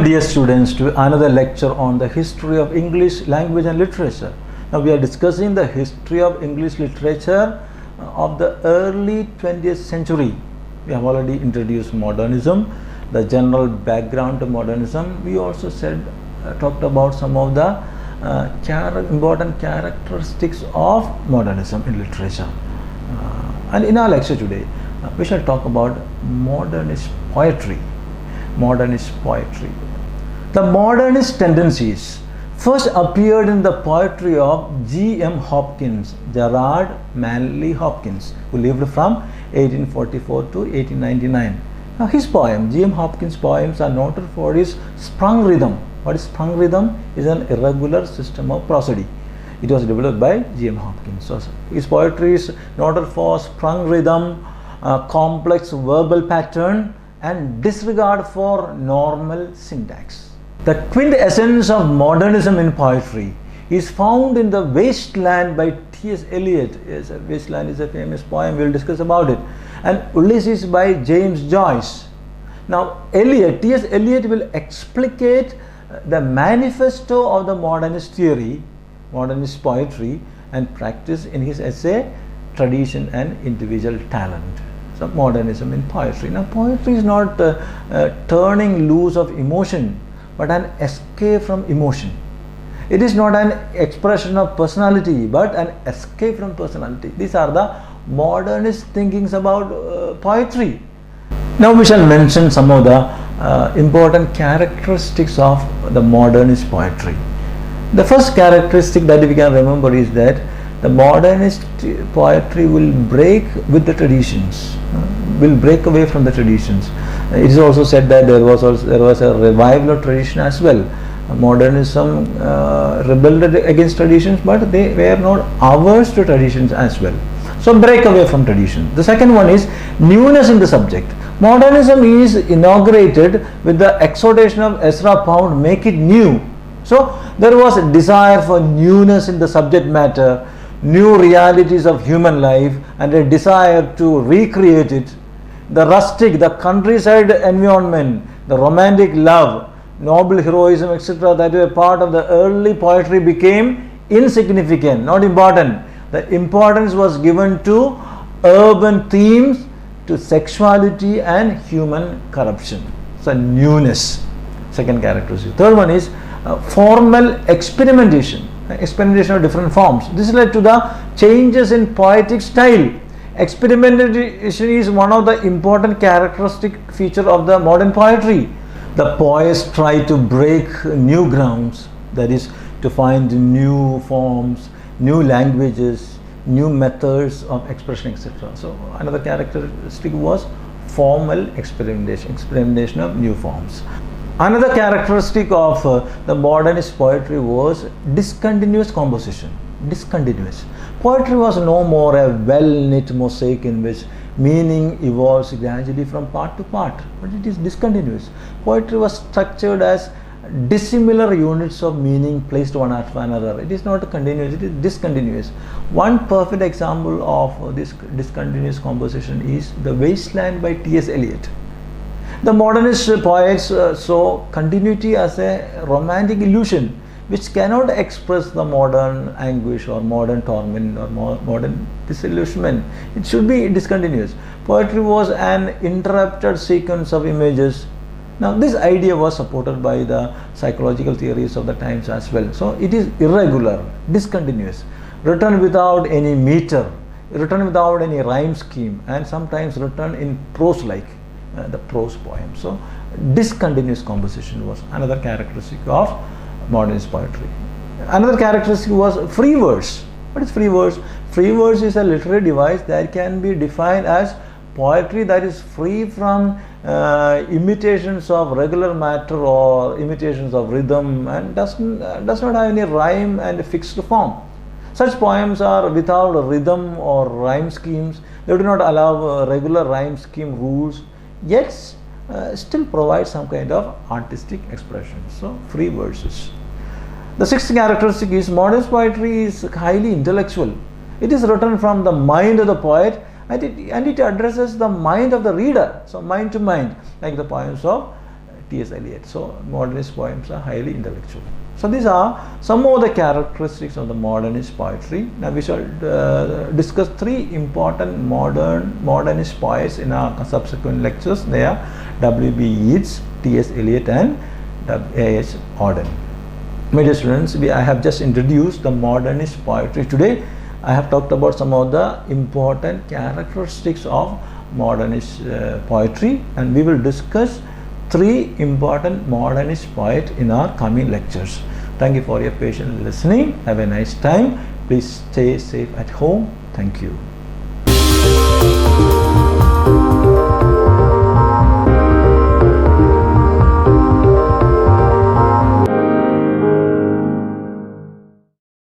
Welcome dear students to another lecture on the history of English language and literature. Now we are discussing the history of English literature of the early 20th century. We have already introduced modernism, the general background to modernism. We also talked about some of the important characteristics of modernism in literature. And in our lecture today, we shall talk about modernist poetry. Modernist poetry. The modernist tendencies first appeared in the poetry of G.M. Hopkins, Gerard Manley Hopkins, who lived from 1844 to 1899. Now his poem, G.M. Hopkins' poems are noted for his sprung rhythm. What is sprung rhythm? Is an irregular system of prosody. It was developed by G.M. Hopkins. So his poetry is noted for sprung rhythm, complex verbal pattern, and disregard for normal syntax. The quintessence of modernism in poetry is found in the Wasteland by Ts Eliot. Yes, Wasteland is a famous poem, we will discuss about it. And Ulysses by James Joyce. Now Ts Eliot will explicate the manifesto of the modernist theory, modernist poetry, and practice in his essay Tradition and Individual Talent. So modernism in poetry. Now poetry is not turning loose of emotion, but an escape from emotion. It is not an expression of personality, but an escape from personality. These are the modernist thinkings about poetry. Now we shall mention some of the important characteristics of the modernist poetry. The first characteristic that we can remember is that the modernist poetry will break with the traditions, will break away from the traditions. It is also said that there was a revival of tradition as well. Modernism rebelled against traditions, but they were not averse to traditions as well. So break away from tradition. The second one is newness in the subject. Modernism is inaugurated with the exhortation of Ezra Pound, make it new. So there was a desire for newness in the subject matter, new realities of human life, and a desire to recreate it. The rustic, the countryside environment, the romantic love, noble heroism, etc., that were part of the early poetry became insignificant, not important. The importance was given to urban themes, to sexuality and human corruption. So newness, second characteristic. Third one is formal experimentation of different forms. This led to the changes in poetic style. Experimentation is one of the important characteristic feature of the modern poetry. The poets try to break new grounds, that is, to find new forms, new languages, new methods of expression, etc. So another characteristic was formal experimentation of new forms. Another characteristic of the modernist poetry was discontinuous composition. Discontinuous. Poetry was no more a well-knit mosaic in which meaning evolves gradually from part to part, but it is discontinuous. Poetry was structured as dissimilar units of meaning placed one after another. It is not continuous, it is discontinuous. One perfect example of this discontinuous composition is The Wasteland by Ts Eliot. The modernist poets saw continuity as a romantic illusion which cannot express the modern anguish or modern torment or modern disillusionment. It should be discontinuous. Poetry was an interrupted sequence of images. Now this idea was supported by the psychological theories of the times as well. So it is irregular, discontinuous, written without any meter, written without any rhyme scheme, and sometimes written in prose-like. The prose poem. So discontinuous composition was another characteristic of modernist poetry. Another characteristic was free verse. What is free verse? Free verse is a literary device that can be defined as poetry that is free from imitations of regular matter or imitations of rhythm, and does not have any rhyme and fixed form. Such poems are without rhythm or rhyme schemes. They do not allow regular rhyme scheme rules, yet still provide some kind of artistic expression. So free verses. The sixth characteristic is modernist poetry is highly intellectual. It is written from the mind of the poet, and it addresses the mind of the reader. So mind to mind, like the poems of Ts Eliot. So modernist poems are highly intellectual. So these are some of the characteristics of the modernist poetry. Now we shall discuss three important modernist poets in our subsequent lectures. They are W.B. Yeats, Ts Eliot and A.H. Auden. My dear students, I have just introduced the modernist poetry. Today I have talked about some of the important characteristics of modernist poetry, and we will discuss three important modernist poets in our coming lectures. Thank you for your patient listening. Have a nice time. Please stay safe at home. Thank you.